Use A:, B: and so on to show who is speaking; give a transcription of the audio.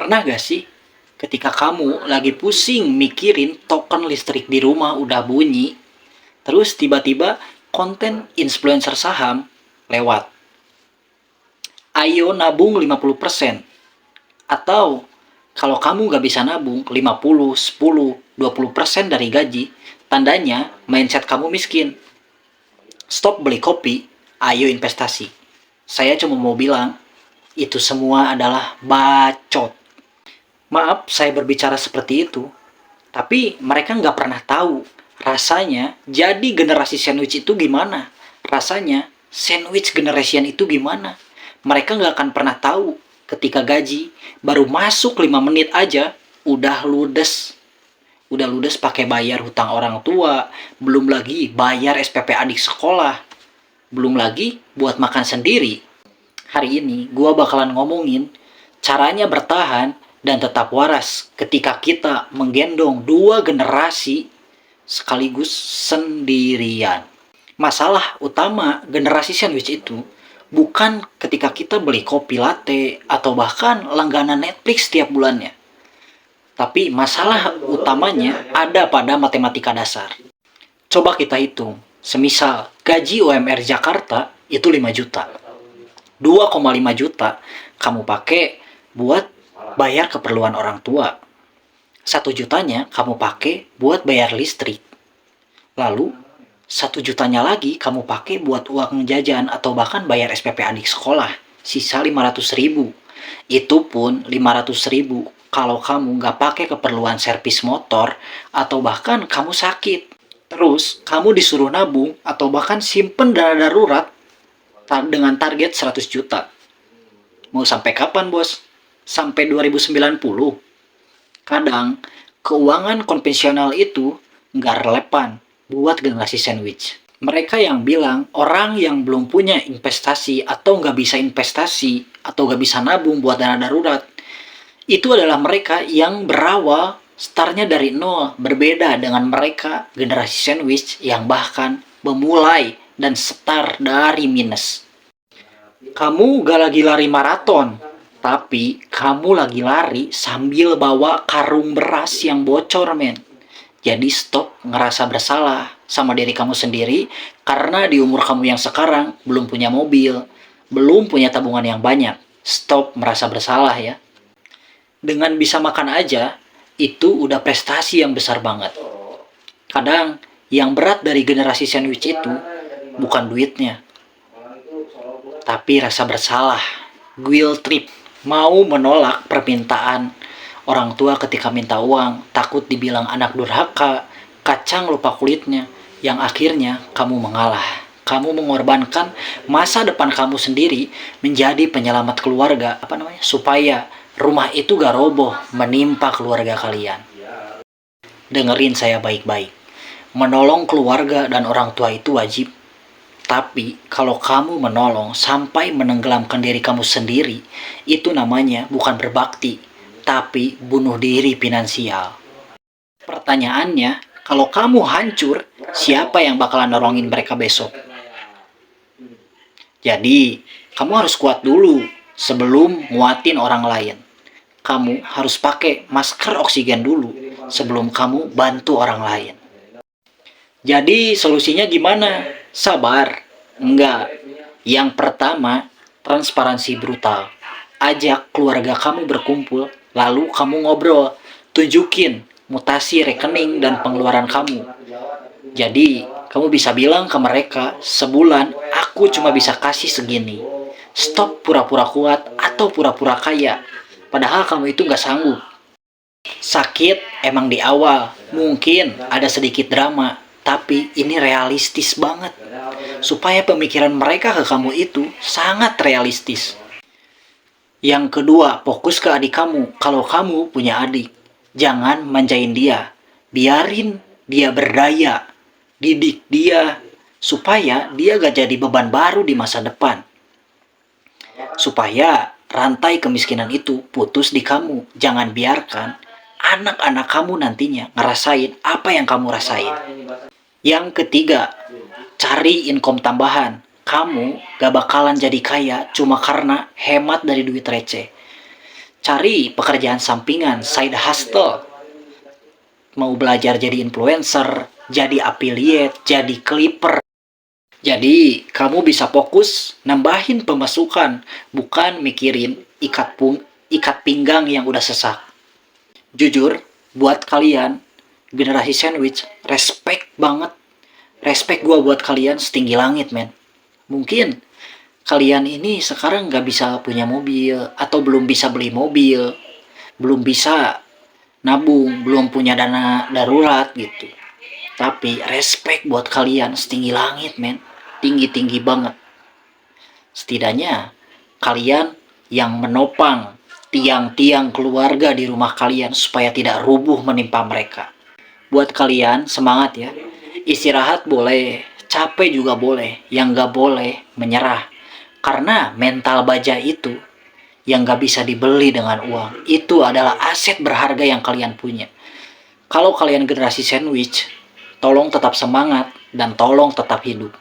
A: Pernah gak sih ketika kamu lagi pusing mikirin token listrik di rumah udah bunyi, terus tiba-tiba konten influencer saham lewat. Ayo nabung 50%. Atau kalau kamu gak bisa nabung 50, 10, 20% dari gaji, tandanya mindset kamu miskin. Stop beli kopi, ayo investasi. Saya cuma mau bilang, itu semua adalah bacot. Maaf saya berbicara seperti itu, tapi mereka nggak pernah tahu rasanya jadi generasi sandwich itu gimana. Rasanya sandwich generation itu gimana. Mereka nggak akan pernah tahu ketika gaji baru masuk 5 menit aja udah ludes. Udah ludes pakai bayar hutang orang tua, belum lagi bayar SPP adik sekolah, belum lagi buat makan sendiri. Hari ini gua bakalan ngomongin caranya bertahan dan tetap waras ketika kita menggendong dua generasi sekaligus sendirian. Masalah utama generasi sandwich itu bukan ketika kita beli kopi latte atau bahkan langganan Netflix setiap bulannya. Tapi masalah utamanya ada pada matematika dasar. Coba kita hitung. Semisal gaji UMR Jakarta itu 5 juta. 2,5 juta kamu pakai buat bayar keperluan orang tua. 1 jutanya kamu pakai buat bayar listrik. Lalu 1 jutanya lagi kamu pakai buat uang jajan atau bahkan bayar SPP adik sekolah. Sisa 500 ribu. Itu pun 500 ribu kalau kamu nggak pakai keperluan servis motor atau bahkan kamu sakit. Terus kamu disuruh nabung atau bahkan simpen dana darurat dengan target 100 juta. Mau sampai kapan, bos? Sampai 2090? Kadang, keuangan konvensional itu nggak relevan buat generasi sandwich. Mereka yang bilang orang yang belum punya investasi atau nggak bisa investasi atau nggak bisa nabung buat dana darurat, itu adalah mereka yang berawal startnya dari nol, berbeda dengan mereka generasi sandwich yang bahkan memulai dan start dari minus. Kamu gak lagi lari maraton, tapi kamu lagi lari sambil bawa karung beras yang bocor, men. Jadi stop ngerasa bersalah sama diri kamu sendiri karena di umur kamu yang sekarang belum punya mobil, belum punya tabungan yang banyak. Stop merasa bersalah ya. Dengan bisa makan aja, itu udah prestasi yang besar banget. Kadang, yang berat dari generasi sandwich itu bukan duitnya, tapi rasa bersalah, guilt trip, mau menolak permintaan orang tua ketika minta uang, takut dibilang anak durhaka, kacang lupa kulitnya, yang akhirnya kamu mengalah. Kamu mengorbankan masa depan kamu sendiri menjadi penyelamat keluarga, supaya rumah itu gak roboh menimpa keluarga kalian. Dengerin saya baik-baik. Menolong keluarga dan orang tua itu wajib. Tapi kalau kamu menolong sampai menenggelamkan diri kamu sendiri, itu namanya bukan berbakti, tapi bunuh diri finansial. Pertanyaannya, kalau kamu hancur, siapa yang bakalan nolongin mereka besok? Jadi, kamu harus kuat dulu sebelum nguatin orang lain. Kamu harus pakai masker oksigen dulu sebelum kamu bantu orang lain. Jadi solusinya gimana? Sabar? Enggak. Yang pertama, transparansi brutal. Ajak keluarga kamu berkumpul, lalu kamu ngobrol. Tunjukin mutasi rekening dan pengeluaran kamu. Jadi, kamu bisa bilang ke mereka, sebulan aku cuma bisa kasih segini. Stop pura-pura kuat atau pura-pura kaya. Padahal kamu itu gak sanggup. Sakit emang di awal, mungkin ada sedikit drama, tapi ini realistis banget. Supaya pemikiran mereka ke kamu itu sangat realistis. Yang kedua, fokus ke adik kamu. Kalau kamu punya adik, jangan manjain dia. Biarin dia berdaya. Didik dia, supaya dia gak jadi beban baru di masa depan. Supaya rantai kemiskinan itu putus di kamu. Jangan biarkan anak-anak kamu nantinya ngerasain apa yang kamu rasain. Yang ketiga, cari income tambahan. Kamu gak bakalan jadi kaya cuma karena hemat dari duit receh. Cari pekerjaan sampingan, side hustle. Mau belajar jadi influencer, jadi affiliate, jadi clipper. Jadi, kamu bisa fokus nambahin pemasukan, bukan mikirin ikat pinggang yang udah sesak. Jujur, buat kalian, generasi sandwich, respect banget. Respect gue buat kalian setinggi langit, men. Mungkin kalian ini sekarang nggak bisa punya mobil, atau belum bisa beli mobil, belum bisa nabung, belum punya dana darurat gitu. Tapi respect buat kalian setinggi langit, men. Tinggi-tinggi banget. Setidaknya kalian yang menopang tiang-tiang keluarga di rumah kalian supaya tidak rubuh menimpa mereka. Buat kalian, semangat ya. Istirahat boleh, capek juga boleh. Yang gak boleh, menyerah. Karena mental baja itu yang gak bisa dibeli dengan uang. Itu adalah aset berharga yang kalian punya. Kalau kalian generasi sandwich, tolong tetap semangat dan tolong tetap hidup.